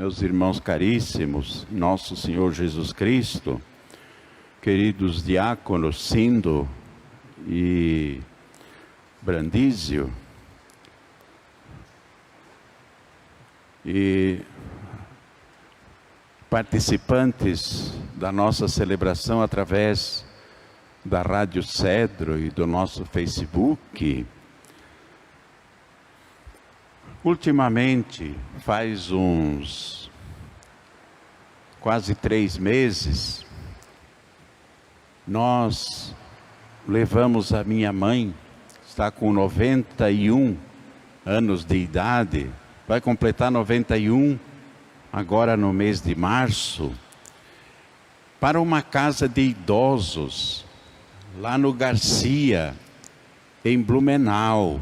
meus irmãos caríssimos, nosso Senhor Jesus Cristo, queridos diáconos Cindo e Brandísio, e participantes da nossa celebração através da Rádio Cedro e do nosso Facebook. Ultimamente, faz uns quase 3 meses, nós levamos a minha mãe, está com 91 anos de idade, vai completar 91 agora no mês de março, para uma casa de idosos, lá no Garcia, em Blumenau,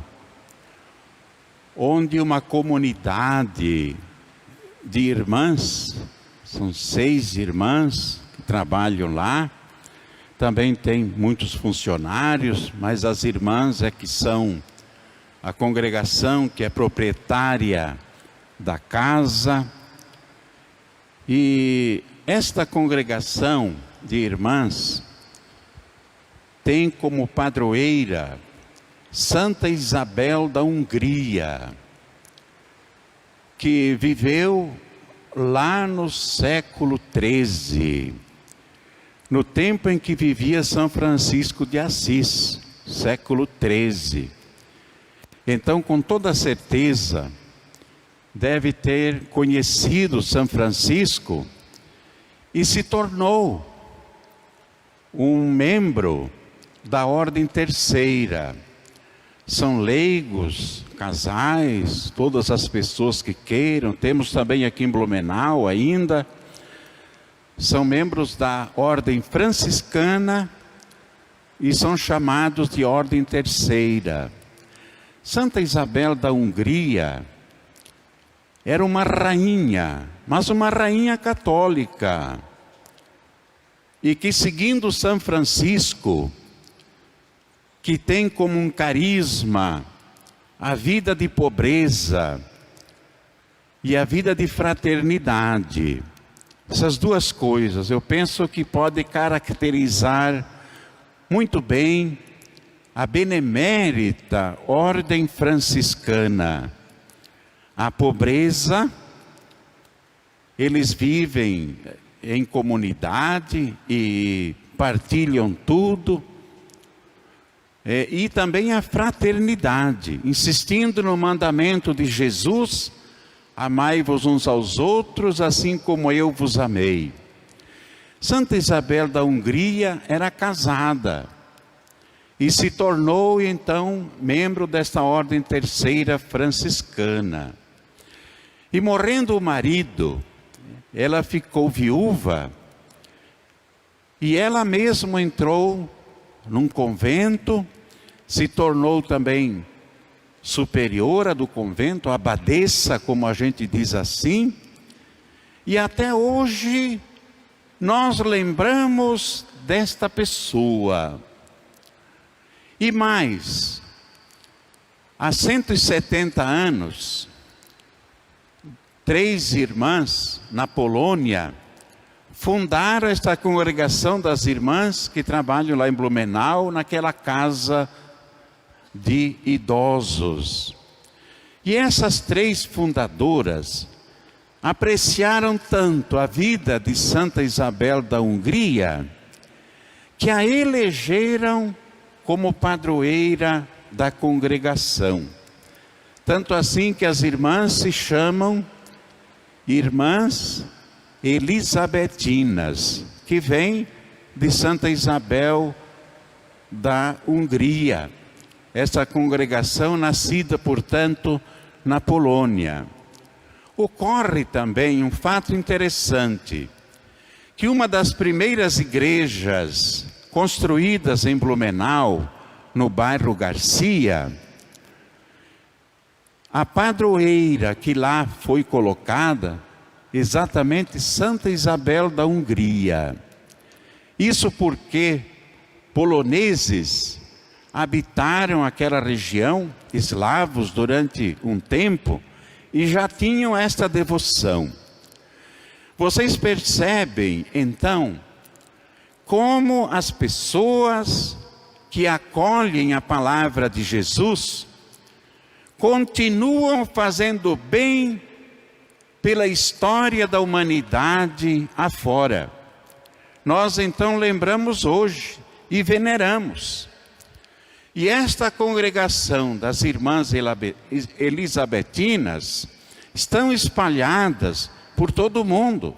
onde uma comunidade de irmãs, são 6 irmãs que trabalham lá, também tem muitos funcionários, mas as irmãs é que são a congregação que é proprietária da casa. E esta congregação de irmãs tem como padroeira Santa Isabel da Hungria, que viveu lá no século XIII, no tempo em que vivia São Francisco de Assis, século XIII. Então, com toda certeza, deve ter conhecido São Francisco e se tornou um membro da Ordem Terceira. São leigos, casais, todas as pessoas que queiram. Temos também aqui em Blumenau ainda. São membros da Ordem Franciscana e são chamados de Ordem Terceira. Santa Isabel da Hungria era uma rainha, mas uma rainha católica. E que, seguindo São Francisco, que tem como um carisma a vida de pobreza e a vida de fraternidade. Essas duas coisas eu penso que pode caracterizar muito bem a benemérita Ordem Franciscana. A pobreza, eles vivem em comunidade e partilham tudo. E também a fraternidade, insistindo no mandamento de Jesus: amai-vos uns aos outros, assim como eu vos amei. Santa Isabel da Hungria era casada e se tornou então membro desta Ordem Terceira Franciscana. E morrendo o marido, ela ficou viúva e ela mesma entrou num convento, se tornou também superiora do convento, abadesa, como a gente diz assim, e até hoje nós lembramos desta pessoa. E mais, há 170 anos, 3 irmãs na Polônia fundaram esta congregação das irmãs que trabalham lá em Blumenau, naquela casa de idosos. E essas 3 fundadoras apreciaram tanto a vida de Santa Isabel da Hungria, que a elegeram como padroeira da congregação. Tanto assim que as irmãs se chamam Irmãs Elisabetinas, que vem de Santa Isabel da Hungria. Essa congregação nascida, portanto, na Polônia. Ocorre também um fato interessante, que uma das primeiras igrejas construídas em Blumenau, no bairro Garcia, a padroeira que lá foi colocada, exatamente Santa Isabel da Hungria. Isso porque poloneses habitaram aquela região, eslavos, durante um tempo, e já tinham esta devoção. Vocês percebem, então, como as pessoas que acolhem a palavra de Jesus continuam fazendo bem pela história da humanidade afora. Nós então lembramos hoje e veneramos. E esta congregação das irmãs elisabetinas estão espalhadas por todo o mundo.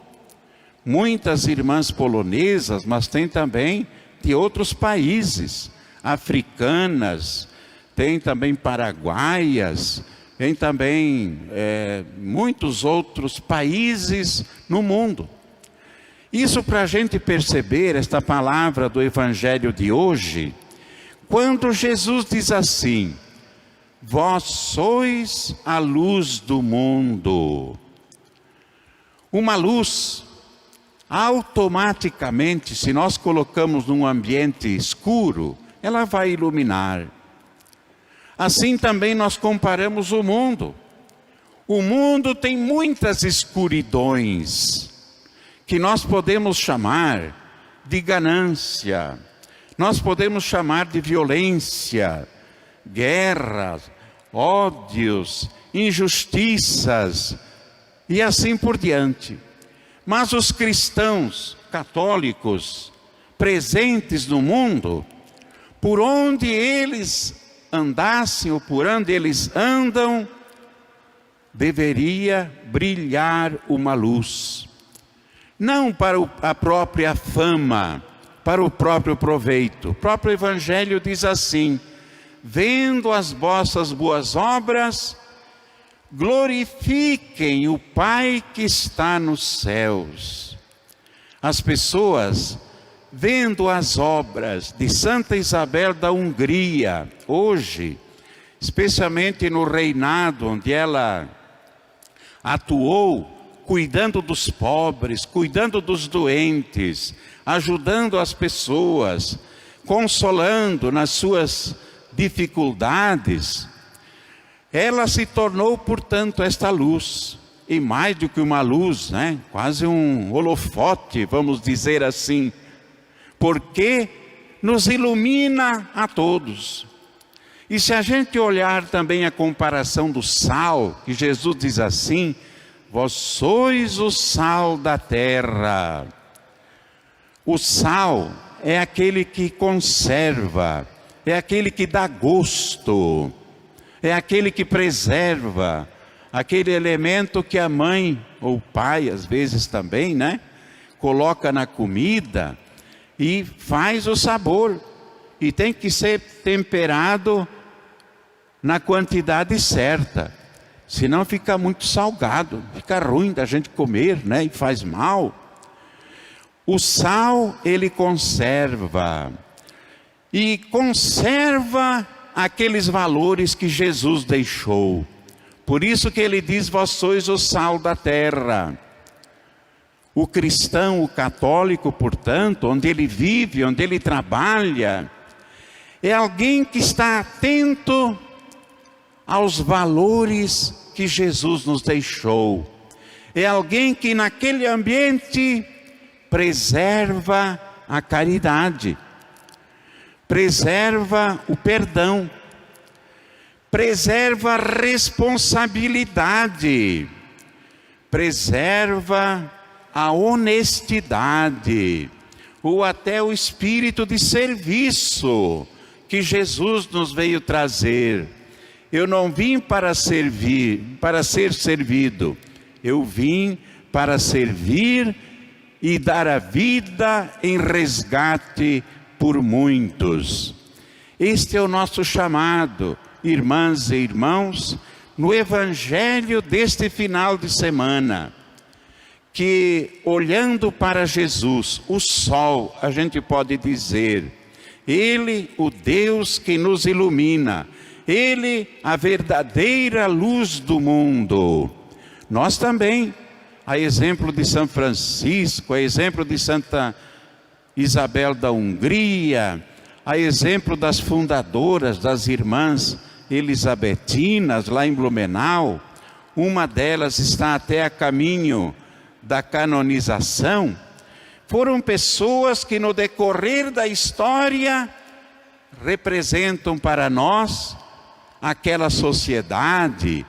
Muitas irmãs polonesas, mas tem também de outros países, africanas, tem também paraguaias, tem também muitos outros países no mundo. Isso para a gente perceber esta palavra do Evangelho de hoje, quando Jesus diz assim: vós sois a luz do mundo. Uma luz, automaticamente, se nós colocamos num ambiente escuro, ela vai iluminar. Assim também nós comparamos o mundo. O mundo tem muitas escuridões, que nós podemos chamar de ganância, nós podemos chamar de violência, guerras, ódios, injustiças e assim por diante. Mas os cristãos católicos presentes no mundo, por onde eles andassem ou por onde eles andam, deveria brilhar uma luz. Não para a própria fama, para o próprio proveito. O próprio Evangelho diz assim: vendo as vossas boas obras, glorifiquem o Pai que está nos céus. As pessoas, vendo as obras de Santa Isabel da Hungria, hoje, especialmente no reinado onde ela atuou, cuidando dos pobres, cuidando dos doentes, ajudando as pessoas, consolando nas suas dificuldades, ela se tornou, portanto, esta luz. E mais do que uma luz, né? Quase um holofote, vamos dizer assim, porque nos ilumina a todos. E se a gente olhar também a comparação do sal, que Jesus diz assim: vós sois o sal da terra. O sal é aquele que conserva, é aquele que dá gosto, é aquele que preserva, aquele elemento que a mãe ou o pai, às vezes também, né, coloca na comida e faz o sabor. E tem que ser temperado na quantidade certa, senão fica muito salgado, fica ruim da gente comer, né, e faz mal. O sal, ele conserva, e conserva aqueles valores que Jesus deixou. Por isso que ele diz: vós sois o sal da terra. O cristão, o católico, portanto, onde ele vive, onde ele trabalha, é alguém que está atento aos valores que Jesus nos deixou. É alguém que naquele ambiente preserva a caridade, preserva o perdão, preserva a responsabilidade, preserva a honestidade, ou até o espírito de serviço que Jesus nos veio trazer. Eu não vim para servir, para ser servido. Eu vim para servir e dar a vida em resgate por muitos. Este é o nosso chamado, irmãs e irmãos, no Evangelho deste final de semana, que olhando para Jesus, o sol, a gente pode dizer, Ele, o Deus que nos ilumina, Ele, a verdadeira luz do mundo. Nós também, a exemplo de São Francisco, a exemplo de Santa Isabel da Hungria, a exemplo das fundadoras, das irmãs elisabetinas lá em Blumenau, uma delas está até a caminho da canonização, foram pessoas que no decorrer da história representam para nós aquela sociedade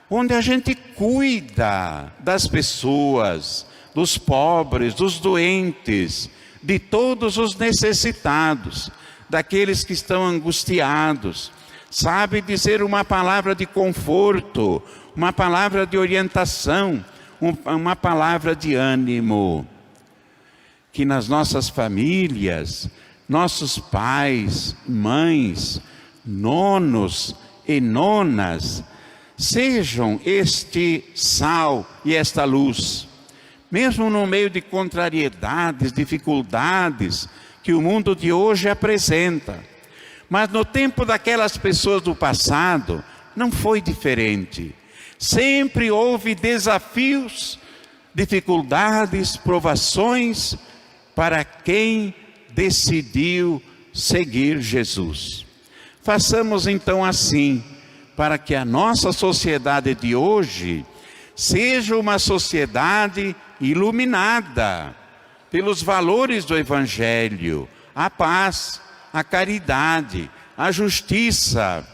onde a gente cuida das pessoas, dos pobres, dos doentes, de todos os necessitados, daqueles que estão angustiados. Sabe dizer uma palavra de conforto, uma palavra de orientação, uma palavra de ânimo. Que nas nossas famílias, nossos pais, mães, nonos e nonas, sejam este sal e esta luz. Mesmo no meio de contrariedades, dificuldades que o mundo de hoje apresenta. Mas no tempo daquelas pessoas do passado, não foi diferente. Sempre houve desafios, dificuldades, provações para quem decidiu seguir Jesus. Façamos então assim, para que a nossa sociedade de hoje seja uma sociedade iluminada pelos valores do Evangelho, a paz, a caridade, a justiça,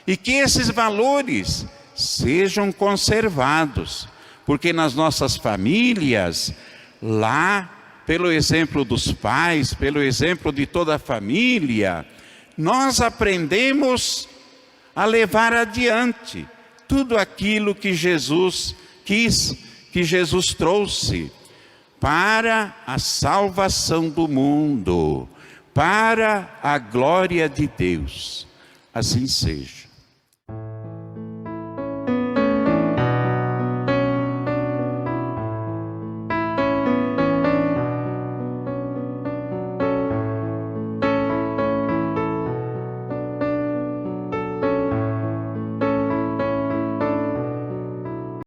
e que esses valores sejam conservados, porque nas nossas famílias, lá, pelo exemplo dos pais, pelo exemplo de toda a família, nós aprendemos a levar adiante tudo aquilo que Jesus quis, que Jesus trouxe para a salvação do mundo, para a glória de Deus. Assim seja.